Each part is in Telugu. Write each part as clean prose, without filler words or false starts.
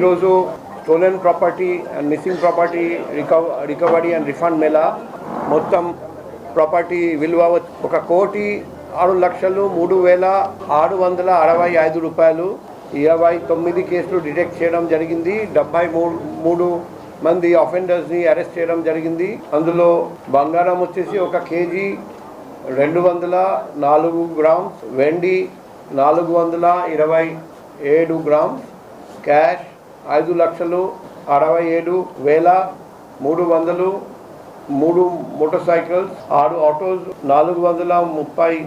ఈరోజు stolen property and missing property recovery and refund Mela మొత్తం ప్రాపర్టీ విలువ 1,03,665 రూపాయలు. 29 కేసులు డిటెక్ట్ చేయడం జరిగింది. 73 మంది అఫెండర్స్ని అరెస్ట్ చేయడం జరిగింది. అందులో బంగారం వచ్చేసి 1 కేజీ 204 గ్రామ్స్, వెండి 427 grams, cash 5,67,300, 3 motor cycles, 6 autos, 430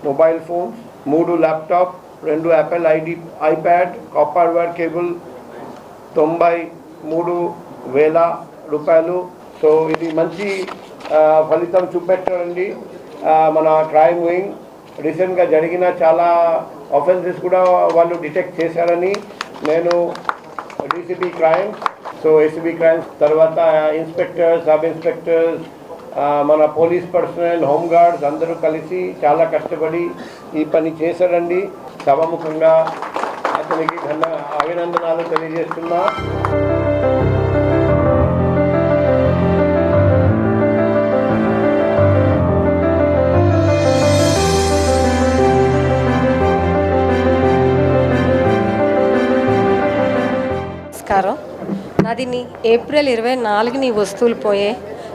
mobile phones, 3 laptop, 2 Apple iPad, copper wire cable 93,000 రూపాయలు. సో ఇది మంచి ఫలితం చూపెట్టారండి. మన క్రైమ్ వింగ్ రీసెంట్గా జరిగిన చాలా ఆఫెన్సెస్ కూడా వాళ్ళు డిటెక్ట్ చేశారని నేను DCB crimes, so ACB crimes తర్వాత ఇన్స్పెక్టర్స్, సబ్ ఇన్స్పెక్టర్స్, మన పోలీస్ పర్సనల్, హోమ్ గార్డ్స్ అందరూ కలిసి చాలా కష్టపడి ఈ పని చేశారండి. సభాముఖంగా అతనికి అభినందనలు తెలియజేస్తున్నా. నమస్కారం. నాది ఏప్రిల్ 24 వస్తువులు పోయాయి.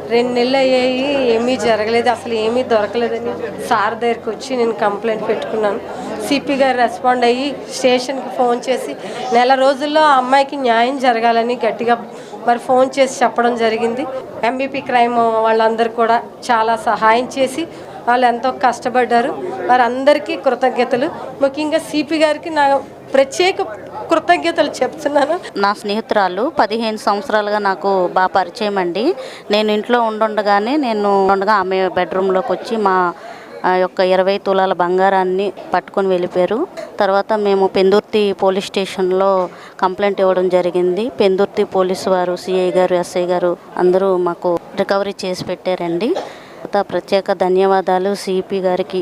2 నెలలు అయ్యాయి, ఏమీ జరగలేదు, అసలు ఏమీ దొరకలేదని సార్ దగ్గరికి వచ్చి నేను కంప్లైంట్ పెట్టుకున్నాను. సిపి గారు రెస్పాండ్ అయ్యి స్టేషన్కి ఫోన్ చేసి నెల రోజుల్లో ఆ అమ్మాయికి న్యాయం జరగాలని గట్టిగా మరి ఫోన్ చేసి చెప్పడం జరిగింది. ఎంబీపీ క్రైమ్ వాళ్ళందరూ కూడా చాలా సహాయం చేసి వాళ్ళు ఎంతో కష్టపడ్డారు. వారందరికీ కృతజ్ఞతలు. ముఖ్యంగా సిపి గారికి నా ప్రత్యేక కృతజ్ఞతలు చెప్తున్నాను. నా స్నేహితురాలు 15 సంవత్సరాలుగా నాకు బాగా పరిచయం అండి. నేను ఇంట్లో ఉండగానే ఆమె బెడ్రూమ్లోకి వచ్చి మా యొక్క 20 తులాల బంగారాన్ని పట్టుకొని వెళ్ళిపోయారు. తర్వాత మేము పెందుర్తి పోలీస్ స్టేషన్లో కంప్లైంట్ ఇవ్వడం జరిగింది. పెందుర్తి పోలీసు వారు, సిఐ గారు, ఎస్ఐ గారు అందరూ మాకు రికవరీ చేసి పెట్టారండి. ప్రత్యేక ధన్యవాదాలు సిపి గారికి,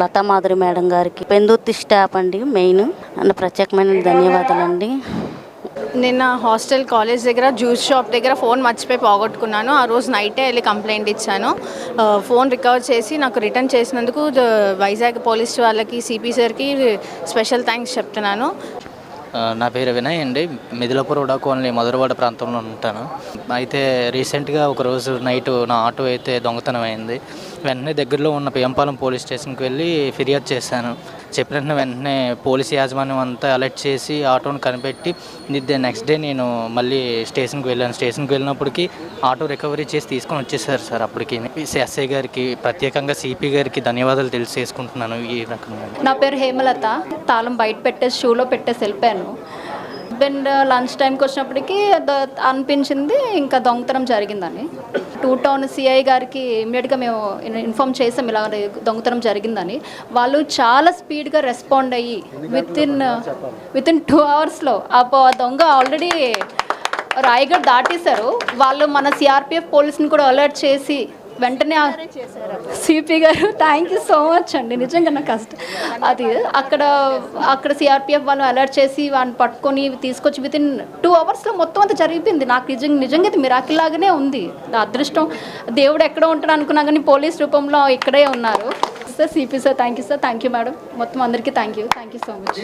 లతా మాధురి మేడం గారికి, పెందుర్తి స్టాఫ్ అండి మెయిన్ అండ్ ప్రత్యేకమైన ధన్యవాదాలండి. నిన్న హాస్టల్ కాలేజ్ దగ్గర జ్యూస్ షాప్ దగ్గర ఫోన్ మర్చిపోయి పోగొట్టుకున్నాను. ఆ రోజు నైటే వెళ్ళి కంప్లైంట్ ఇచ్చాను. ఫోన్ రికవర్ చేసి నాకు రిటర్న్ చేసినందుకు వైజాగ్ పోలీస్ వాళ్ళకి, సిపి సార్కి స్పెషల్ థ్యాంక్స్ చెప్తున్నాను. నా పేరు వినయ్ అండి. మిదిలాపూర్ ఉడా కాలనీ మధురవాడ ప్రాంతంలో ఉంటాను. అయితే రీసెంట్గా ఒకరోజు నైట్ నా ఆటో అయితే దొంగతనం అయింది. వెంటనే దగ్గరలో ఉన్న పిఎంపాలెం పోలీస్ స్టేషన్కి వెళ్ళి ఫిర్యాదు చేశాను. చెప్పిన వెంటనే పోలీస్ యాజమాన్యం అంతా అలర్ట్ చేసి ఆటోను కనిపెట్టి నెక్స్ట్ డే నేను మళ్ళీ స్టేషన్కి వెళ్ళాను. స్టేషన్కి వెళ్ళినప్పటికీ ఆటో రికవరీ చేసి తీసుకొని వచ్చేసారు సార్. అప్పటికి ఎస్ఐ గారికి, ప్రత్యేకంగా సిపి గారికి ధన్యవాదాలు తెలియజేసుకుంటున్నాను. ఈ రకంగా నా పేరు హేమలత. తాళం బయట పెట్టేసి షూలో పెట్టేసి వెళ్ళిపోయాను. హస్బెండ్ లంచ్ టైంకి వచ్చినప్పటికీ అనిపించింది ఇంకా దొంగతనం జరిగిందని. 2 టౌన్ సిఐ గారికి ఇమ్మీడియట్గా మేము ఇన్ఫామ్ చేసాం ఇలా దొంగతనం జరిగిందని. వాళ్ళు చాలా స్పీడ్గా రెస్పాండ్ అయ్యి విత్ ఇన్ 2 అవర్స్లో ఆ దొంగ ఆల్రెడీ రాయగఢ్ దాటేశారు. వాళ్ళు మన సిఆర్పిఎఫ్ పోలీస్ని కూడా అలర్ట్ చేసి వెంటనే సిపి గారు థ్యాంక్ యూ సో మచ్ అండి. నిజంగా నాకు అది అక్కడ సిఆర్పిఎఫ్ వాళ్ళు అలర్ట్ చేసి వాళ్ళని పట్టుకొని తీసుకొచ్చి విత్ ఇన్ 2 అవర్స్లో మొత్తం అంతా జరిగిపోయింది. నాకు నిజంగా ఇది మిరాకిల్ లాగానే ఉంది. అదృష్టం, దేవుడు ఎక్కడో ఉంటాడు అనుకున్నా కానీ పోలీస్ రూపంలో ఇక్కడే ఉన్నారు. Sir CP sir thank you sir, thank you madam, మొత్తం అందరికీ థ్యాంక్ యూ సో మచ్.